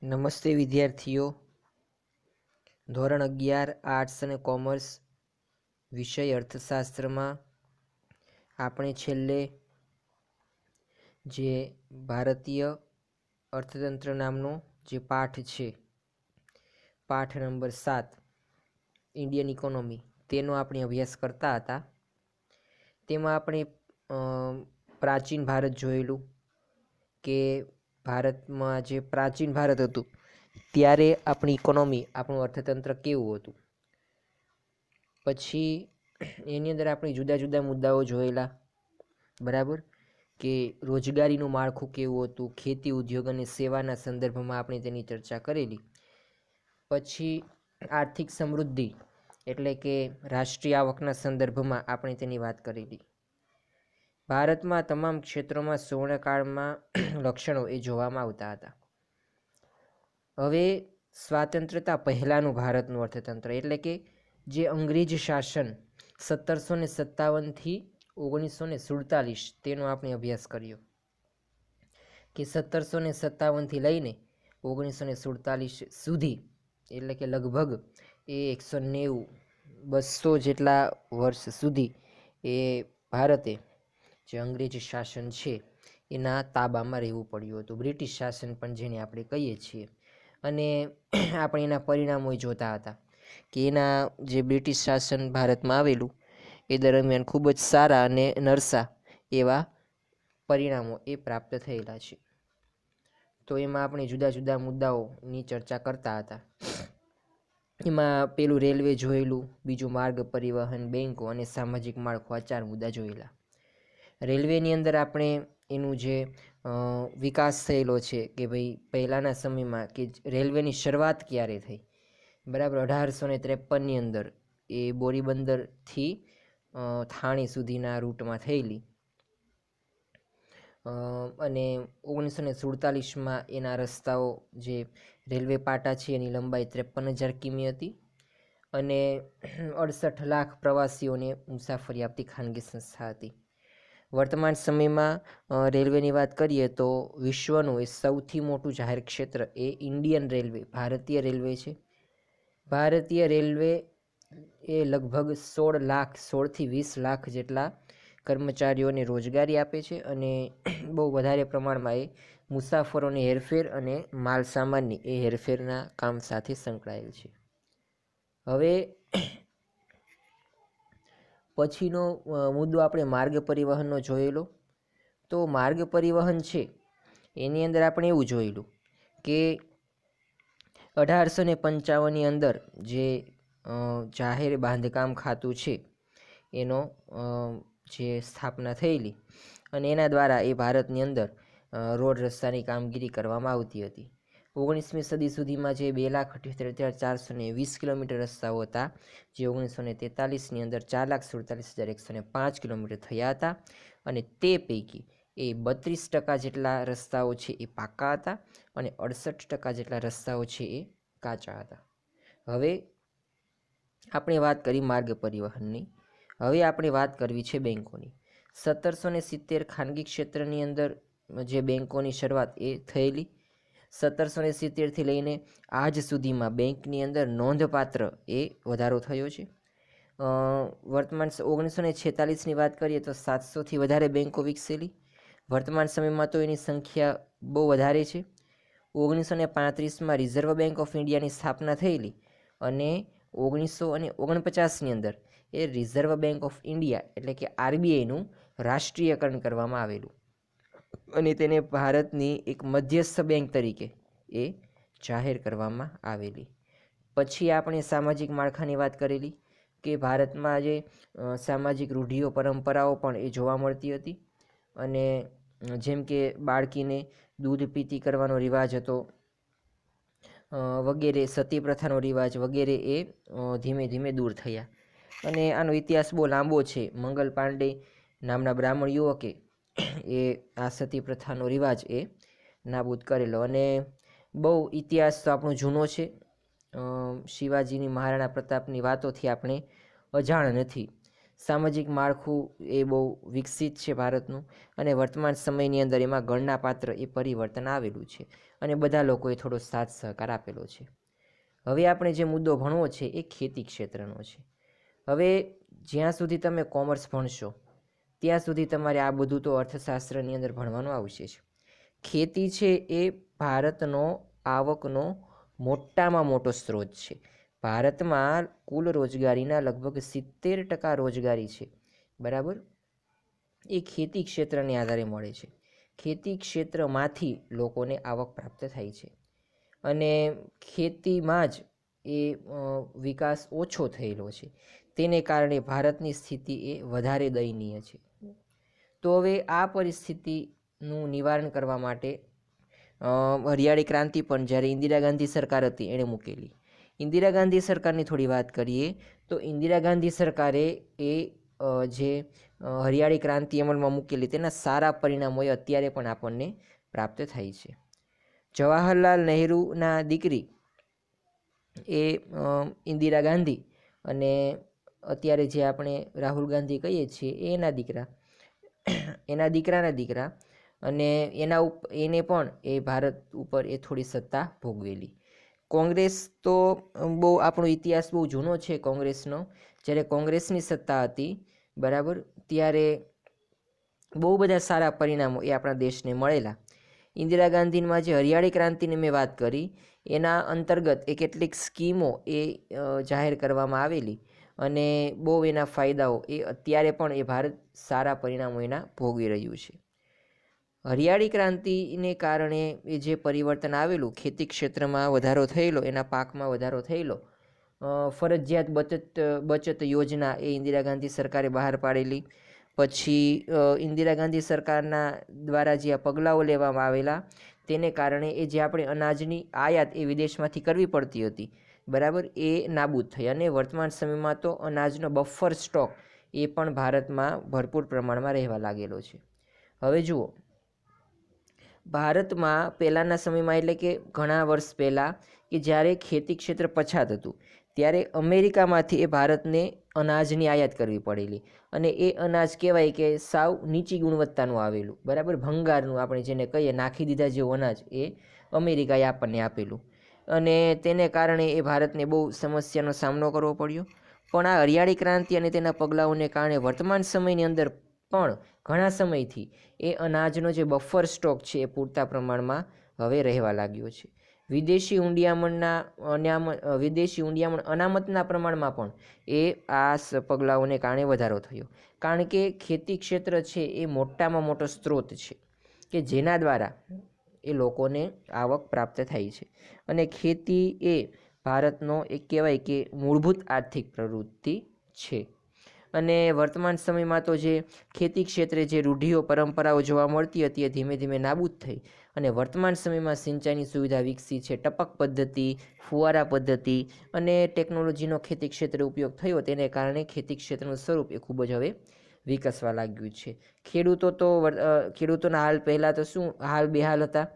નમસ્તે વિદ્યાર્થીઓ. ધોરણ 11 આર્ટ્સ અને કોમર્સ વિષય અર્થશાસ્ત્રમાં આપણે છેલ્લે જે ભારતીય અર્થતંત્ર નામનો જે પાઠ છે, પાઠ નંબર 7 ઇન્ડિયન ઇકોનોમી, તેનો આપણે અભ્યાસ કરતા હતા. તેમાં આપણે પ્રાચીન ભારત જોયેલું કે ભારતમાં જે પ્રાચીન ભારત હતું ત્યારે આપણી ઇકોનોમી, આપણું અર્થતંત્ર કેવું હતું. પછી એની અંદર આપણે જુદા જુદા મુદ્દાઓ જોયેલા, બરાબર, કે રોજગારીનું માળખું કેવું હતું, ખેતી, ઉદ્યોગ અને સેવાના સંદર્ભમાં આપણે તેની ચર્ચા કરેલી. પછી આર્થિક સમૃદ્ધિ એટલે કે રાષ્ટ્રીય આવકના સંદર્ભમાં આપણે તેની વાત કરેલી. ભારતમાં તમામ ક્ષેત્રોમાં સુવર્ણકાળમાં લક્ષણો એ જોવામાં આવતા હતા. હવે સ્વાતંત્રતા પહેલાંનું ભારતનું અર્થતંત્ર એટલે કે જે અંગ્રેજ શાસન 1757થી 1947 તેનો આપણે અભ્યાસ કર્યો કે 1757થી લઈને 1947 સુધી એટલે કે લગભગ એ 190-200 જેટલા વર્ષ સુધી એ ભારતે જે અંગ્રેજ શાસન છે એના તાબામાં રહેવું પડ્યું હતું, બ્રિટિશ શાસન પણ જેને આપણે કહીએ છીએ. અને આપણે એના પરિણામો જોતા હતા કે એના જે બ્રિટિશ શાસન ભારતમાં આવેલું એ દરમિયાન ખૂબ જ સારા અને નરસા એવા પરિણામો એ પ્રાપ્ત થયેલા છે. તો એમાં આપણે જુદા જુદા મુદ્દાઓની ચર્ચા કરતા હતા. એમાં પેલું રેલવે જોયેલું, બીજું માર્ગ પરિવહન, બેંકો અને સામાજિક માળખું, આ 4 મુદ્દા જોયેલા. રેલવેની અંદર આપણે એનું જે વિકાસ થયેલો છે કે ભાઈ પહેલાંના સમયમાં કે રેલવેની શરૂઆત ક્યારે થઈ, બરાબર, 1853ની અંદર એ બોરીબંદરથી થાણે સુધીના રૂટમાં થયેલી. અને 1947માં એના રસ્તાઓ જે રેલવે પાટા છે એની લંબાઈ 53,000 કિમી હતી અને 68 લાખ પ્રવાસીઓને મુસાફરી આપતી ખાનગી સંસ્થા હતી. વર્તમાન સમયમાં રેલવેની વાત કરીએ તો વિશ્વનું એ સૌથી મોટું જાહેર ક્ષેત્ર એ ઇન્ડિયન રેલવે, ભારતીય રેલવે છે. ભારતીય રેલવે એ લગભગ 16થી 20 લાખ જેટલા કર્મચારીઓને રોજગારી આપે છે અને બહુ વધારે પ્રમાણમાં એ મુસાફરોની હેરફેર અને માલ સામાનની એ હેરફેરના કામ સાથે સંકળાયેલ છે. હવે પછીનો મુદ્દો આપણે માર્ગ પરિવહનનો જોયેલો. તો માર્ગ પરિવહન છે એની અંદર આપણે એવું જોયેલું કે 1855ની અંદર જે જાહેર બાંધકામ ખાતું છે એનો જે સ્થાપના થયેલી અને એના દ્વારા એ ભારતની અંદર રોડ રસ્તાની કામગીરી કરવામાં આવતી હતી. 19મી સદી સુધીમાં જે 2,78,420 કિલોમીટર રસ્તાઓ હતા, જે 1943ની અંદર 4,47,105 કિલોમીટર થયા હતા અને તે પૈકી એ 32% જેટલા રસ્તાઓ છે એ પાકા હતા અને 68% જેટલા રસ્તાઓ છે એ કાચા હતા. હવે આપણે વાત કરી માર્ગ પરિવહનની, હવે આપણે વાત કરવી છે બેંકોની. 1770 ખાનગી ક્ષેત્રની અંદર જે બેંકોની શરૂઆત એ થયેલી. 1770થી લઈને આજ સુધીમાં બેંકની અંદર નોંધપાત્ર એ વધારો થયો છે. વર્તમાન 1946ની વાત કરીએ તો 700થી વધારે બેંકો વિકસેલી. વર્તમાન સમયમાં તો એની સંખ્યા બહુ વધારે છે. 1935માં રિઝર્વ બેંક ઓફ ઇન્ડિયાની સ્થાપના થયેલી અને 1949ની અંદર એ રિઝર્વ બેંક ઓફ ઇન્ડિયા એટલે કે આરબીઆઈનું રાષ્ટ્રીયકરણ કરવામાં આવેલું અને તેને ભારતની એક મધ્યસ્થ બેંક તરીકે એ જાહેર કરવામાં આવેલી. પછી આપણે સામાજિક માળખાની વાત કરેલી કે ભારતમાં જે સામાજિક રૂઢિઓ, પરંપરાઓ પણ એ જોવા મળતી હતી અને જેમ કે બાળકીને દૂધ પીતી કરવાનો રિવાજ હતો વગેરે, સતી પ્રથાનો રિવાજ વગેરે એ ધીમે ધીમે દૂર થયા. અને આનો ઇતિહાસ બહુ લાંબો છે. મંગલ પાંડે નામના બ્રાહ્મણ યુવકે એ આ સતી પ્રથાનો રિવાજ એ નાબૂદ કરેલો અને બહુ ઇતિહાસ તો આપણો જૂનો છે. શિવાજીની, મહારાણા પ્રતાપની વાતોથી આપણે અજાણ નથી. સામાજિક માળખું એ બહુ વિકસિત છે ભારતનું, અને વર્તમાન સમયની અંદર એમાં ગણનાપાત્ર એ પરિવર્તન આવેલું છે, અને બધા લોકોએ થોડો સાથ સહકાર આપેલો છે. હવે આપણે જે મુદ્દો ભણવો છે એ ખેતી ક્ષેત્રનો છે. હવે જ્યાં સુધી તમે કોમર્સ ભણશો ત્યાં સુધી તમારે આ બધું તો અર્થશાસ્ત્રની અંદર ભણવાનું આવશે જ. ખેતી છે એ ભારતનો આવકનો મોટામાં મોટો સ્ત્રોત છે. ભારતમાં કુલ રોજગારીના લગભગ 70% રોજગારી છે, બરાબર, એ ખેતી ક્ષેત્રને આધારે મળે છે. ખેતી ક્ષેત્રમાંથી લોકોને આવક પ્રાપ્ત થાય છે, અને ખેતીમાં જ એ વિકાસ ઓછો થયેલો છે. તેને કારણે ભારતની સ્થિતિ એ વધારે દયનીય છે. તો હવે આ પરિસ્થિતિનું નિવારણ કરવા માટે હરિયાળી ક્રાંતિ પણ જ્યારે ઇન્દિરા ગાંધી સરકાર હતી એણે મૂકેલી. ઇન્દિરા ગાંધી સરકારની થોડી વાત કરીએ તો ઇન્દિરા ગાંધી સરકારે એ જે હરિયાળી ક્રાંતિ અમલમાં મૂકેલી તેના સારા પરિણામો એ અત્યારે પણ આપણને પ્રાપ્ત થાય છે. જવાહરલાલ નહેરુના દીકરી એ ઇન્દિરા ગાંધી, અને અત્યારે જે આપણે રાહુલ ગાંધી કહીએ છીએ એ એના દીકરાના દીકરા, અને એને પણ એ ભારત ઉપર એ થોડી સત્તા ભોગવેલી. કોંગ્રેસ તો બહુ આપણો ઇતિહાસ બહુ જૂનો છે કોંગ્રેસનો. જ્યારે કોંગ્રેસની સત્તા હતી, બરાબર, ત્યારે બહુ બધા સારા પરિણામો એ આપણા દેશને મળેલા. ઇન્દિરા ગાંધીમાં જે હરિયાળી ક્રાંતિની મેં વાત કરી એના અંતર્ગત એ કેટલીક સ્કીમો એ જાહેર કરવામાં આવેલી, અને બહુ એના ફાયદાઓ એ અત્યારે પણ એ ભારત સારા પરિણામો એના ભોગવી રહ્યું છે. હરિયાળી ક્રાંતિને કારણે એ જે પરિવર્તન આવેલું, ખેતી ક્ષેત્રમાં વધારો થયેલો, એના પાકમાં વધારો થયેલો, ફરજિયાત બચત યોજના એ ઇન્દિરા ગાંધી સરકારે બહાર પાડેલી. પછી ઇન્દિરા ગાંધી સરકારના દ્વારા જે આ પગલાઓ લેવામાં આવેલા તેને કારણે એ જે આપણે અનાજની આયાત એ વિદેશમાંથી કરવી પડતી હતી, બરાબર, એ નાબૂદ થઈ, અને વર્તમાન સમયમાં તો અનાજનો બફર સ્ટોક એ પણ ભારતમાં ભરપૂર પ્રમાણમાં રહેવા લાગેલો છે. હવે જુઓ, ભારતમાં પહેલાંના સમયમાં, એટલે કે ઘણા વર્ષ પહેલાં, કે જ્યારે ખેતી ક્ષેત્ર પછાત હતું ત્યારે અમેરિકામાંથી એ ભારતને અનાજની આયાત કરવી પડેલી, અને એ અનાજ કહેવાય કે સાવ નીચી ગુણવત્તાનું આવેલું, બરાબર, ભંગારનું આપણે જેને કહીએ, નાખી દીધા જેવું અનાજ એ અમેરિકાએ આપણને આપેલું, અને તેને કારણે એ ભારતને બહુ સમસ્યાનો સામનો કરવો પડ્યો. પણ આ હરિયાળી ક્રાંતિ અને તેના પગલાઓને કારણે વર્તમાન સમયની અંદર પણ ઘણા સમયથી એ અનાજનો જે બફર સ્ટોક છે એ પૂરતા પ્રમાણમાં હવે રહેવા લાગ્યો છે. વિદેશી ઊંડિયામણ અનામતના પ્રમાણમાં પણ એ આ પગલાઓને કારણે વધારો થયો, કારણ કે ખેતી ક્ષેત્ર છે એ મોટામાં મોટો સ્ત્રોત છે કે જેના દ્વારા એ લોકોને આવક પ્રાપ્ત થાય છે, અને ખેતી એ ભારતનો એક કહેવાય કે મૂળભૂત આર્થિક પ્રવૃત્તિ છે. અને વર્તમાન સમયમાં તો જે ખેતી ક્ષેત્રે જે રૂઢિઓ પરંપરાઓ જોવા મળતી હતી એ ધીમે ધીમે નાબૂદ થઈ, અને વર્તમાન સમયમાં સિંચાઈની સુવિધા વિકસી છે. ટપક પદ્ધતિ, ફુવારા પદ્ધતિ અને ટેકનોલોજીનો ખેતી ક્ષેત્રે ઉપયોગ થયો, તેને કારણે ખેતી ક્ષેત્રનું સ્વરૂપ એ ખૂબ જ હવે વિકસવા લાગ્યું છે. ખેડૂતોના હાલ પહેલાં તો શું હાલ બેહાલ હતા,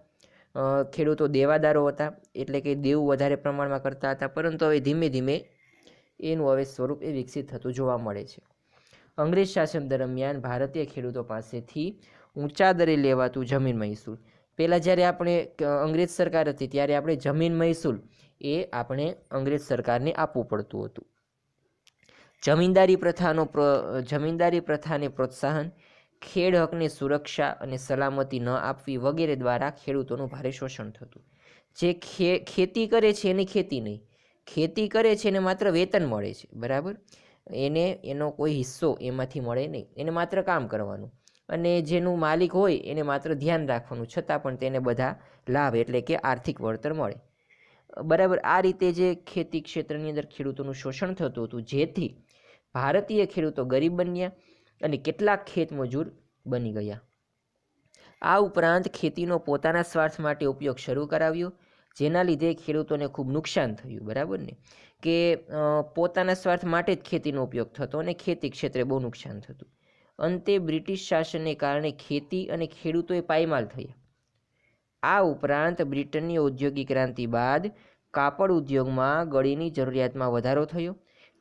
ખેડૂતો દેવાદારો હતા, એટલે કે દેવું વધારે પ્રમાણમાં કરતા હતા, પરંતુ હવે ધીમે ધીમે એનું હવે સ્વરૂપ એ વિકસિત થતું જોવા મળે છે. અંગ્રેજ શાસન દરમિયાન ભારતીય ખેડૂતો પાસેથી ઊંચા દરે લેવાતું જમીન મહેસૂલ, પહેલાં જ્યારે આપણે અંગ્રેજ સરકાર હતી ત્યારે આપણે જમીન મહેસૂલ એ આપણે અંગ્રેજ સરકારને આપવું પડતું હતું. જમીનદારી પ્રથાને પ્રોત્સાહન, ખેડ હકને સુરક્ષા અને સલામતી ન આપવી વગેરે દ્વારા ખેડૂતોનું ભારે શોષણ થતું. જે ખેતી કરે છે એની ખેતી નહીં, ખેતી કરે છે એને માત્ર વેતન મળે છે, બરાબર, એનો કોઈ હિસ્સો એમાંથી મળે નહીં, એને માત્ર કામ કરવાનું, અને જેનું માલિક હોય એને માત્ર ધ્યાન રાખવાનું, છતાં પણ તેને બધા લાભ એટલે કે આર્થિક વળતર મળે, બરાબર. આ રીતે જે ખેતી ક્ષેત્રની અંદર ખેડૂતોનું શોષણ થતું હતું, જેથી ભારતીય ખેડૂતો ગરીબ બન્યા અને કેટલાક ખેત મજૂર બની ગયા. આ ઉપરાંત ખેતીનો પોતાના સ્વાર્થ માટે ઉપયોગ શરૂ કરાવ્યો, જેના લીધે ખેડૂતોને ખૂબ નુકસાન થયું, બરાબર ને, કે પોતાના સ્વાર્થ માટે જ ખેતીનો ઉપયોગ થતો અને ખેતી ક્ષેત્રે બહુ નુકસાન થતું. અંતે બ્રિટિશ શાસનને કારણે ખેતી અને ખેડૂતોએ પાયમાલ થયા. આ ઉપરાંત બ્રિટનની ઔદ્યોગિક ક્રાંતિ બાદ કાપડ ઉદ્યોગમાં ગળીની જરૂરિયાતમાં વધારો થયો,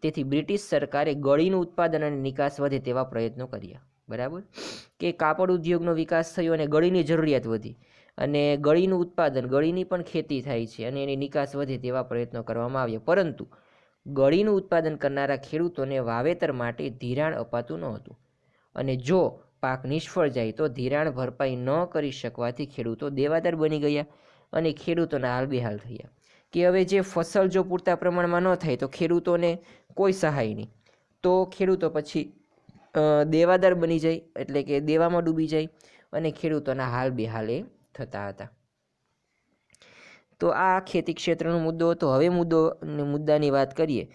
તેથી બ્રિટિશ સરકારે ગળીનું ઉત્પાદન અને નિકાસ વધે તેવા પ્રયત્નો કર્યા. બરાબર, કે કાપડ ઉદ્યોગનો વિકાસ થયો અને ગળીની જરૂરિયાત વધી અને ગળીનું ઉત્પાદન, ગળીની પણ ખેતી થાય છે અને એની નિકાસ વધે તેવા પ્રયત્નો કરવામાં આવ્યા. પરંતુ ગળીનું ઉત્પાદન કરનારા ખેડૂતોને વાવેતર માટે ધિરાણ અપાતું ન હતું અને જો પાક નિષ્ફળ જાય તો ધિરાણ ભરપાઈ ન કરી શકવાથી ખેડૂતો દેવાદાર બની ગયા અને ખેડૂતોના હાલ બેહાલ થયા. કે હવે જે ફસલ જો પૂરતા પ્રમાણમાં ન થાય તો ખેડૂતોને કોઈ સહાય નહીં, તો ખેડૂતો પછી દેવાદાર બની જાય, એટલે કે દેવામાં ડૂબી જાય અને ખેડૂતોના હાલ બેહાલ એ થતા હતા. તો આ ખેતી ક્ષેત્રનો મુદ્દો હતો. હવે મુદ્દાની વાત કરીએ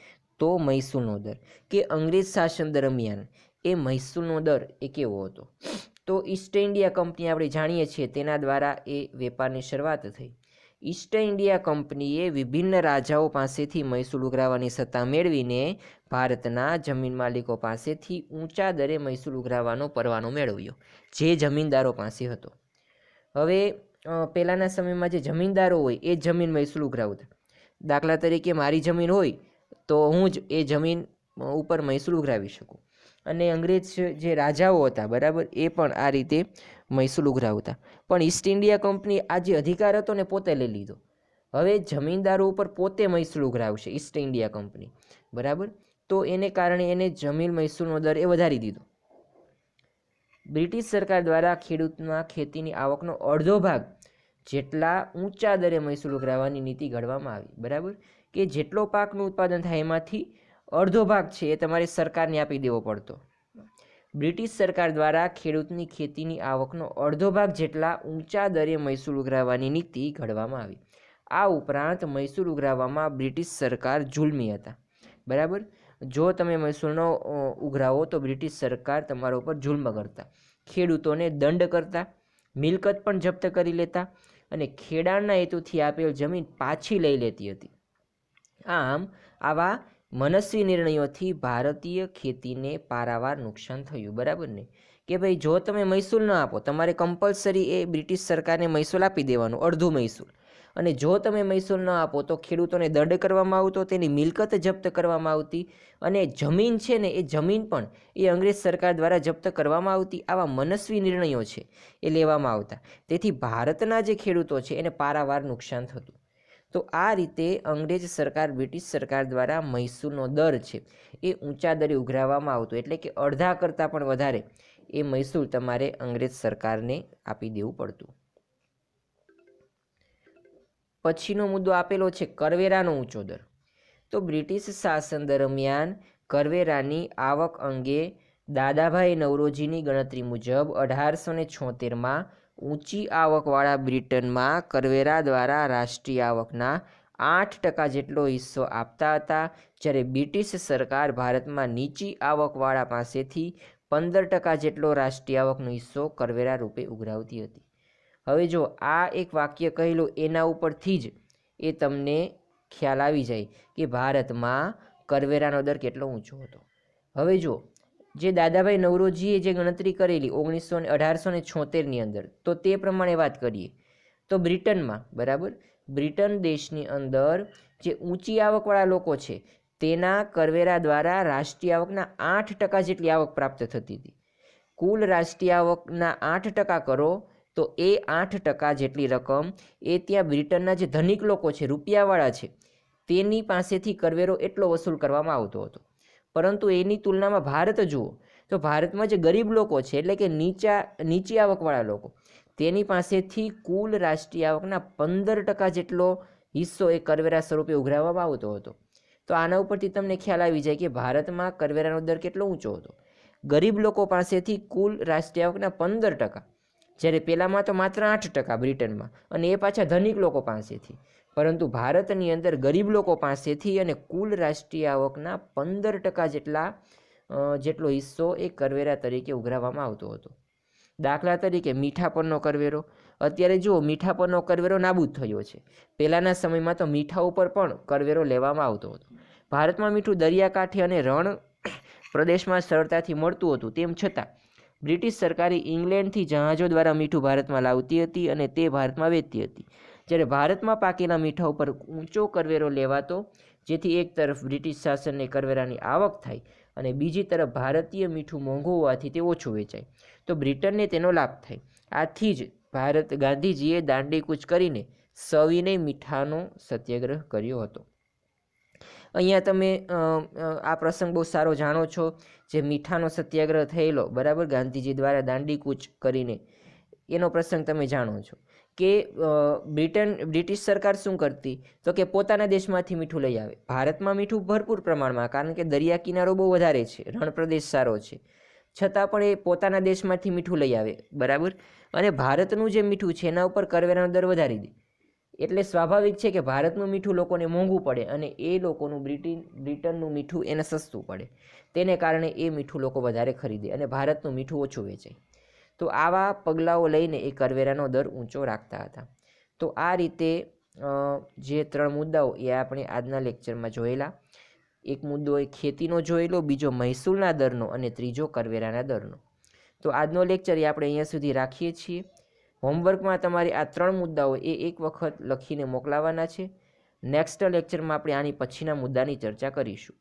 તો મહેસૂલનો દર, કે અંગ્રેજ શાસન દરમિયાન એ મહેસૂલનો દર એ કેવો હતો. તો ઈસ્ટ ઇન્ડિયા કંપની આપણે જાણીએ છીએ તેના દ્વારા એ વેપારની શરૂઆત થઈ. ઈસ્ટ ઇન્ડિયા કંપનીએ વિભિન્ન રાજાઓ પાસેથી મહેસૂલ ઉઘરાવવાની સત્તા મેળવીને ભારતના જમીન માલિકો પાસેથી ઊંચા દરે મહેસૂલ ઉઘરાવવાનો પરવાનો મેળવ્યો, જે જમીનદારો પાસે હતો. હવે પહેલાંના સમયમાં જે જમીનદારો હોય એ જમીન મહેસૂલ ઉઘરાવતા. દાખલા તરીકે મારી જમીન હોય તો હું જ એ જમીન ઉપર મહેસૂલ ઉઘરાવી શકું, અને અંગ્રેજ જે રાજાઓ હતા, બરાબર, એ પણ આ રીતે મહેસૂલ ઉઘરાવતા. પણ ઈસ્ટ ઇન્ડિયા કંપની આ જે અધિકાર હતો ને પોતે લઈ લીધો. હવે જમીનદારો ઉપર પોતે મહેસૂલ ઉઘરાવશે ઈસ્ટ ઇન્ડિયા કંપની, બરાબર. તો એને કારણે એને જમીન મહેસૂલનો દર એ વધારી દીધો. બ્રિટિશ સરકાર દ્વારા ખેડૂતના ખેતીની આવકનો અડધો ભાગ જેટલા ઊંચા દરે મહેસૂલ ઉઘરાવવાની નીતિ ઘડવામાં આવી. બરાબર, કે જેટલો પાકનું ઉત્પાદન થાય એમાંથી અડધો ભાગ છે એ તમારે સરકારને આપી દેવો પડતો. બ્રિટિશ સરકાર દ્વારા ખેડૂતની ખેતીની આવકનો અડધો ભાગ જેટલા ઊંચા દરે મહેસૂલ ઉઘરાવવાની નીતિ ઘડવામાં આવી. આ ઉપરાંત મહેસૂલ ઉઘરાવવામાં બ્રિટિશ સરકાર જુલ્મી હતા. બરાબર, જો તમે મહેસૂલ ન ઉઘરાવો તો બ્રિટિશ સરકાર તમારા ઉપર જુલ્મ કરતા, ખેડૂતોને દંડ કરતા, મિલકત પણ જપ્ત કરી લેતા અને ખેડાણના હેતુથી આપેલ જમીન પાછી લઈ લેતી હતી. આમ આવા મનસ્વી નિર્ણયોથી ભારતીય ખેતીને પારાવાર નુકસાન થયું. બરાબર ને, કે ભાઈ જો તમે મહેસૂલ ન આપો, તમારે કમ્પલસરી એ બ્રિટિશ સરકારને મહેસૂલ આપી દેવાનું, અડધું મહેસૂલ. અને જો તમે મહેસૂલ ન આપો તો ખેડૂતોને દંડ કરવામાં આવતો, તેની મિલકત જપ્ત કરવામાં આવતી અને જમીન છે ને એ જમીન પણ એ અંગ્રેજ સરકાર દ્વારા જપ્ત કરવામાં આવતી. આવા મનસ્વી નિર્ણયો છે એ લેવામાં આવતા. તેથી ભારતના જે ખેડૂતો છે એને પારાવાર નુકસાન થતું. તો આ રીતે અંગ્રેજ સરકાર, બ્રિટિશ સરકાર દ્વારા મહેસૂલનો દર છે એ ઊંચા દરે ઉઘરાવવામાં આવતો, એટલે કે અડધા કરતાં પણ વધારે એ મહેસૂલ તમારે અંગ્રેજ સરકારને આપી દેવું પડતું. પછીનો મુદ્દો આપેલો છે કરવેરાનો ઊંચો દર. તો બ્રિટિશ શાસન દરમિયાન કરવેરાની આવક અંગે દાદાભાઈ નવરોજીની ગણતરી મુજબ 1876માં ઊંચી આવકવાળા બ્રિટનમાં કરવેરા દ્વારા રાષ્ટ્રીય આવકના 8% જેટલો હિસ્સો આપતા હતા, જ્યારે બ્રિટિશ સરકાર ભારતમાં નીચી આવકવાળા પાસેથી 15% જેટલો રાષ્ટ્રીય આવકનો હિસ્સો કરવેરા રૂપે ઉઘરાવતી હતી. હવે જો આ એક વાક્ય કહેલું એના ઉપરથી જ એ તમને ખ્યાલ આવી જાય કે ભારતમાં કરવેરાનો દર કેટલો ઊંચો હતો. હવે જો જે દાદાભાઈ નવરોજીએ જે ગણતરી કરેલી 1876ની અંદર, તો તે પ્રમાણે વાત કરીએ તો બ્રિટનમાં, બરાબર, બ્રિટન દેશની અંદર જે ઊંચી આવકવાળા લોકો છે તેના કરવેરા દ્વારા રાષ્ટ્રીય આવકના 8% જેટલી આવક પ્રાપ્ત થતી હતી. કુલ રાષ્ટ્રીય આવકના 8% કરો તો એ 8% જેટલી રકમ એ ત્યાં બ્રિટનના જે ધનિક લોકો છે, રૂપિયાવાળા છે, તેની પાસેથી કરવેરો એટલો વસૂલ કરવામાં આવતો હતો. પરંતુ એની તુલનામાં ભારત જુઓ તો ભારતમાં જે ગરીબ લોકો છે, એટલે કે નીચી આવકવાળા લોકો, તેની પાસેથી કુલ રાષ્ટ્રીય આવકના 15% જેટલો હિસ્સો એ કરવેરા સ્વરૂપે ઉઘરાવવામાં આવતો હતો. તો આના ઉપરથી તમને ખ્યાલ આવી જાય કે ભારતમાં કરવેરાનો દર કેટલો ઊંચો હતો. ગરીબ લોકો પાસેથી કુલ રાષ્ટ્રીય આવકના 15%, જ્યારે પહેલાંમાં તો માત્ર 8% બ્રિટનમાં, અને એ પાછા ધનિક લોકો પાસેથી. પરંતુ ભારતની અંદર ગરીબ લોકો પાસેથી અને કુલ રાષ્ટ્રીય આવકના 15% જેટલો હિસ્સો એ કરવેરા તરીકે ઉઘરાવવામાં આવતો હતો. દાખલા તરીકે મીઠા પરનો કરવેરો. અત્યારે જુઓ, મીઠા પરનો કરવેરો નાબૂદ થયો છે. પહેલાંના સમયમાં તો મીઠા ઉપર પણ કરવેરો લેવામાં આવતો હતો. ભારતમાં મીઠું દરિયાકાંઠે અને રણ પ્રદેશમાં સરળતાથી મળતું હતું. તેમ છતાં બ્રિટિશ સરકારે ઇંગ્લેન્ડથી જહાજો દ્વારા મીઠું ભારતમાં લાવતી હતી અને તે ભારતમાં વેચતી હતી. જ્યારે ભારતમાં પાકેલા મીઠા ઉપર ઊંચો કરવેરો લેવાતો, જેથી એક તરફ બ્રિટિશ શાસનને કરવેરાની આવક થાય અને બીજી તરફ ભારતીય મીઠું મોંઘું હોવાથી તે ઓછું વેચાય, તો બ્રિટનને તેનો લાભ થાય. આથી જ ગાંધીજીએ દાંડી કૂચ કરીને સવિનય મીઠાનો સત્યાગ્રહ કર્યો હતો. અહીંયા તમે આ પ્રસંગ બહુ સારો જાણો છો, જે મીઠાનો સત્યાગ્રહ થયેલો, બરાબર, ગાંધીજી દ્વારા દાંડી કૂચ કરીને, એનો પ્રસંગ તમે જાણો છો કે બ્રિટિશ સરકાર શું કરતી, તો કે પોતાના દેશમાંથી મીઠું લઈ આવે. ભારતમાં મીઠું ભરપૂર પ્રમાણમાં, કારણ કે દરિયા કિનારો બહુ વધારે છે, રણ પ્રદેશ સારો છે, છતાં પણ એ પોતાના દેશમાંથી મીઠું લઈ આવે, બરાબર. અને ભારતનું જે મીઠું છે એના ઉપર કરવેરાનો દર વધારી દે, એટલે સ્વાભાવિક છે કે ભારતનું મીઠું લોકોને મોંઘું પડે અને એ લોકોનું બ્રિટનનું મીઠું એને સસ્તું પડે. તેને કારણે એ મીઠું લોકો વધારે ખરીદે અને ભારતનું મીઠું ઓછું વેચાય. તો આવા પગલાઓ લઈને એ કરવેરાનો દર ઊંચો રાખતા હતા. તો આ રીતે જે 3 મુદ્દાઓ એ આપણે આજના લેક્ચરમાં જોયેલા. એક મુદ્દો એ ખેતીનો જોયેલો, બીજો મહેસૂલના દરનો અને ત્રીજો કરવેરાના દરનો. તો આજનો લેક્ચર એ આપણે અહીંયા સુધી રાખીએ છીએ. હોમવર્કમાં તમારે આ 3 મુદ્દાઓ એ એક વખત લખીને મોકલાવાના છે. નેક્સ્ટ લેક્ચરમાં આપણે આની પછીના મુદ્દાની ચર્ચા કરીશું.